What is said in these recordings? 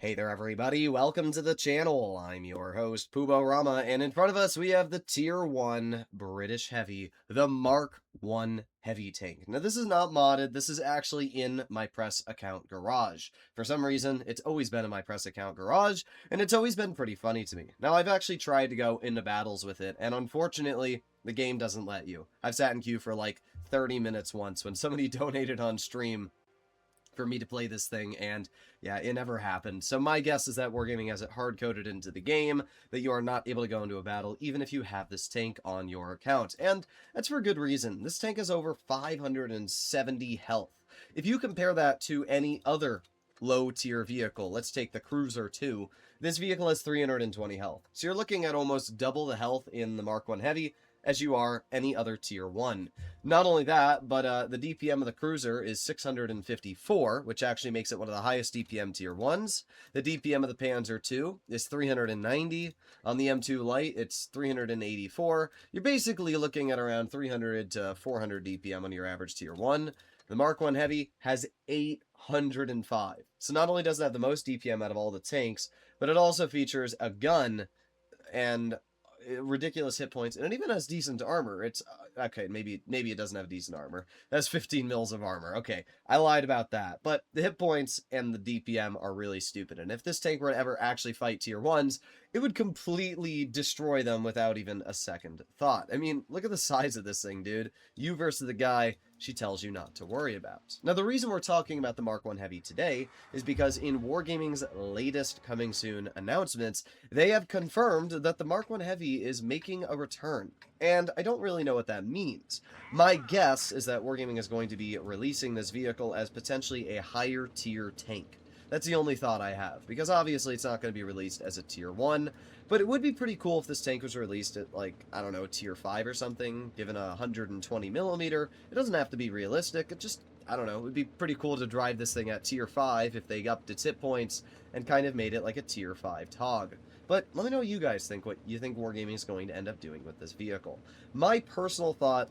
Hey there, everybody. Welcome to the channel. I'm your host, Pubo Rama, and in front of us we have the Tier 1 British Heavy, the Mark 1 Heavy Tank. Now, this is not modded. This is actually in my press account garage. For some reason, it's always been in my press account garage, and it's always been pretty funny to me. Now, I've actually tried to go into battles with it, and unfortunately, the game doesn't let you. I've sat in queue for like 30 minutes once when somebody donated on stream for me to play this thing, and yeah, it never happened. So my guess is that Wargaming has it hard-coded into the game that you are not able to go into a battle even if you have this tank on your account, and that's for good reason. This tank has over 570 health. If you compare that to any other low-tier vehicle, let's take the Cruiser 2, this vehicle has 320 health. So you're looking at almost double the health in the Mark 1 Heavy as you are any other Tier 1. Not only that, but the DPM of the Cruiser is 654, which actually makes it one of the highest DPM Tier 1s. The DPM of the Panzer II is 390. On the M2 Light, it's 384. You're basically looking at around 300 to 400 DPM on your average Tier 1. The Mark 1 Heavy has 805. So not only does it have the most DPM out of all the tanks, but it also features a gun and ridiculous hit points, and it even has decent armor. It's okay, maybe it doesn't have decent armor. That's 15 mils of armor. Okay, I lied about that. But the hit points and the DPM are really stupid, and if this tank were to ever actually fight tier 1s, it would completely destroy them without even a second thought. I mean, look at the size of this thing, dude. You versus the guy she tells you not to worry about. Now, the reason we're talking about the Mark 1 Heavy today is because in Wargaming's latest coming soon announcements, they have confirmed that the Mark 1 Heavy is making a return. And I don't really know what that means. My guess is that Wargaming is going to be releasing this vehicle as potentially a higher tier tank. That's the only thought I have, because obviously it's not going to be released as a tier 1, but it would be pretty cool if this tank was released at, like, I don't know, tier 5 or something, given a 120mm. It doesn't have to be realistic, it just, I don't know, it would be pretty cool to drive this thing at tier 5 if they upped its hit points and kind of made it like a tier 5 TOG. But let me know what you guys think, what you think Wargaming is going to end up doing with this vehicle. My personal thought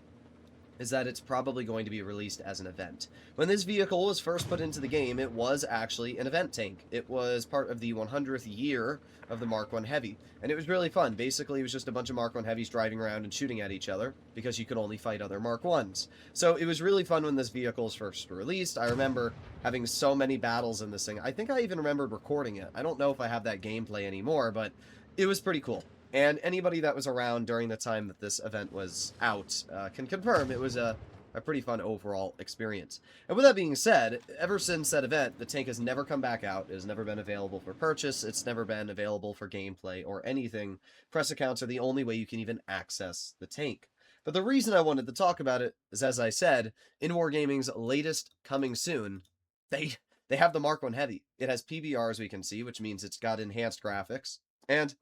is that it's probably going to be released as an event. When this vehicle was first put into the game, it was actually an event tank. It was part of the 100th year of the Mark 1 Heavy, and it was really fun. Basically, it was just a bunch of Mark 1 Heavies driving around and shooting at each other, because you could only fight other Mark 1s. So it was really fun when this vehicle was first released. I remember having so many battles in this thing. I think I even remembered recording it. I don't know if I have that gameplay anymore, but it was pretty cool. And anybody that was around during the time that this event was out can confirm it was a pretty fun overall experience. And with that being said, ever since that event, the tank has never come back out. It has never been available for purchase. It's never been available for gameplay or anything. Press accounts are the only way you can even access the tank. But the reason I wanted to talk about it is, as I said, in Wargaming's latest coming soon, they have the Mark 1 Heavy. It has PBR, as we can see, which means it's got enhanced graphics. And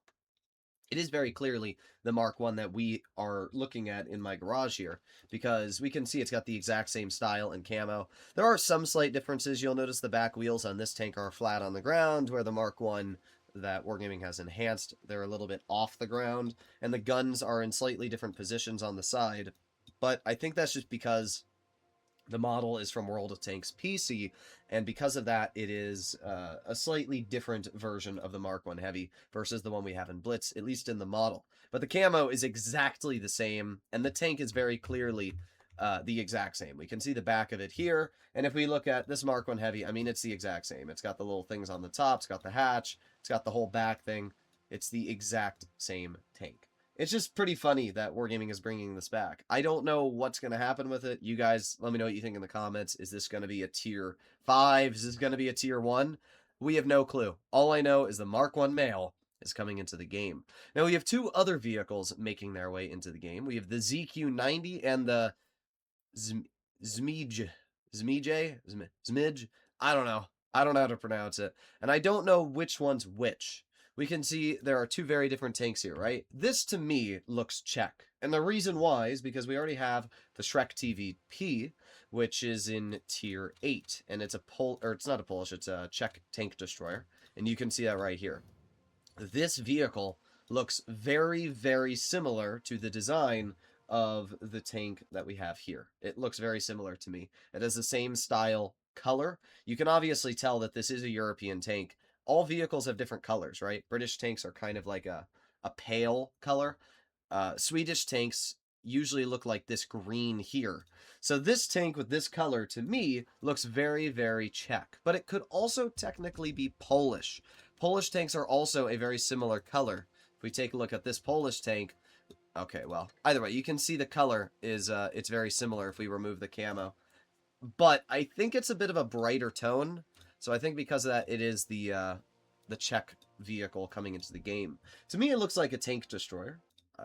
it is very clearly the Mark 1 that we are looking at in my garage here, because we can see it's got the exact same style and camo. There are some slight differences. You'll notice the back wheels on this tank are flat on the ground, where the Mark 1 that Wargaming has enhanced, they're a little bit off the ground, and the guns are in slightly different positions on the side. But I think that's just because the model is from World of Tanks PC, and because of that, it is a slightly different version of the Mark 1 Heavy versus the one we have in Blitz, at least in the model. But the camo is exactly the same, and the tank is very clearly the exact same. We can see the back of it here, and if we look at this Mark 1 Heavy, I mean, it's the exact same. It's got the little things on the top, it's got the hatch, it's got the whole back thing. It's the exact same tank. It's just pretty funny that Wargaming is bringing this back. I don't know what's going to happen with it. You guys, let me know what you think in the comments. Is this going to be a tier 5? Is this going to be a tier 1? We have no clue. All I know is the Mark 1 male is coming into the game. Now, we have two other vehicles making their way into the game. We have the ZQ90 and the Zmij. Zmij? I don't know. I don't know how to pronounce it. And I don't know which one's which. We can see there are two very different tanks here, right? This, to me, looks Czech. And the reason why is because we already have the Shrek TVP, which is in tier 8. And it's it's not a Polish, it's a Czech tank destroyer. And you can see that right here. This vehicle looks very, very similar to the design of the tank that we have here. It looks very similar to me. It has the same style color. You can obviously tell that this is a European tank all vehicles have different colors, right? British tanks are kind of like a pale color. Swedish tanks usually look like this green here. So this tank with this color, to me, looks very, very Czech. But it could also technically be Polish. Polish tanks are also a very similar color. If we take a look at this Polish tank, okay, well, either way, you can see the color is, it's very similar if we remove the camo. But I think it's a bit of a brighter tone. So I think because of that, it is the Czech vehicle coming into the game. To me, it looks like a tank destroyer.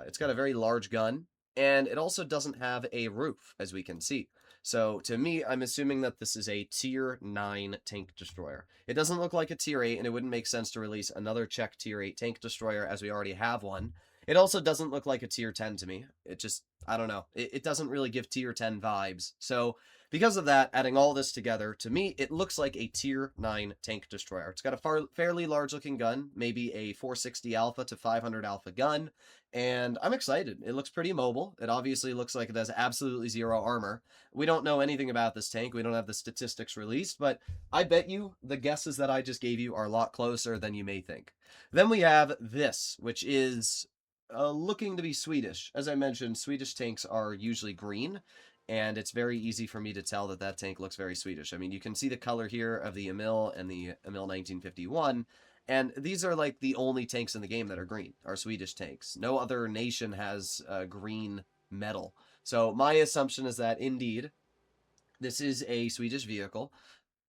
It's got a very large gun, and it also doesn't have a roof, as we can see. So to me, I'm assuming that this is a Tier 9 tank destroyer. It doesn't look like a Tier 8, and it wouldn't make sense to release another Czech Tier 8 tank destroyer, as we already have one. It also doesn't look like a Tier 10 to me. It just, I don't know. It doesn't really give Tier 10 vibes. So because of that, adding all this together, to me, it looks like a Tier 9 tank destroyer. It's got a fairly large-looking gun, maybe a 460 alpha to 500 alpha gun, and I'm excited. It looks pretty mobile. It obviously looks like it has absolutely zero armor. We don't know anything about this tank. We don't have the statistics released, but I bet you the guesses that I just gave you are a lot closer than you may think. Then we have this, which is looking to be Swedish. As I mentioned, Swedish tanks are usually green, and it's very easy for me to tell that that tank looks very Swedish. I mean, you can see the color here of the Emil and the Emil 1951, and these are like the only tanks in the game that are green, are Swedish tanks. No other nation has green metal. So my assumption is that, indeed, this is a Swedish vehicle.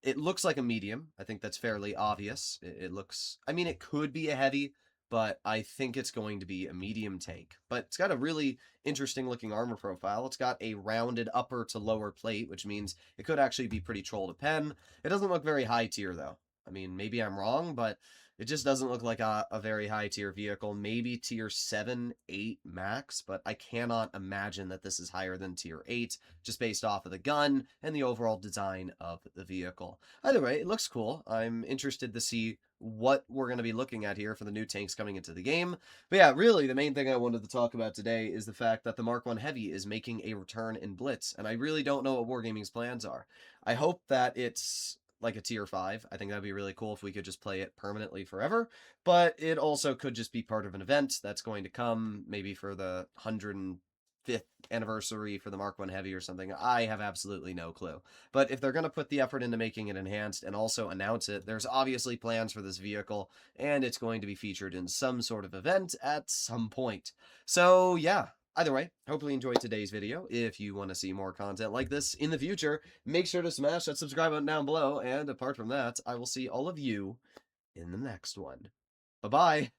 It looks like a medium. I think that's fairly obvious. It looks, I mean, it could be a heavy, but I think it's going to be a medium tank. But it's got a really interesting looking armor profile. It's got a rounded upper to lower plate, which means it could actually be pretty troll to pen. It doesn't look very high tier, though. I mean, maybe I'm wrong, but it just doesn't look like a very high tier vehicle. Maybe tier 7, 8 max, but I cannot imagine that this is higher than tier 8, just based off of the gun and the overall design of the vehicle. Either way, it looks cool. I'm interested to see what we're going to be looking at here for the new tanks coming into the game. But yeah, really, the main thing I wanted to talk about today is the fact that the Mark 1 Heavy is making a return in Blitz, and I really don't know what Wargaming's plans are. I hope that it's like a tier 5. I think that'd be really cool if we could just play it permanently forever, but it also could just be part of an event that's going to come maybe for the 105th anniversary for the Mark 1 Heavy or something. I have absolutely no clue. But if they're going to put the effort into making it enhanced and also announce it, there's obviously plans for this vehicle, and it's going to be featured in some sort of event at some point. So yeah, either way, hopefully you enjoyed today's video. If you want to see more content like this in the future, make sure to smash that subscribe button down below. And apart from that, I will see all of you in the next one. Bye-bye.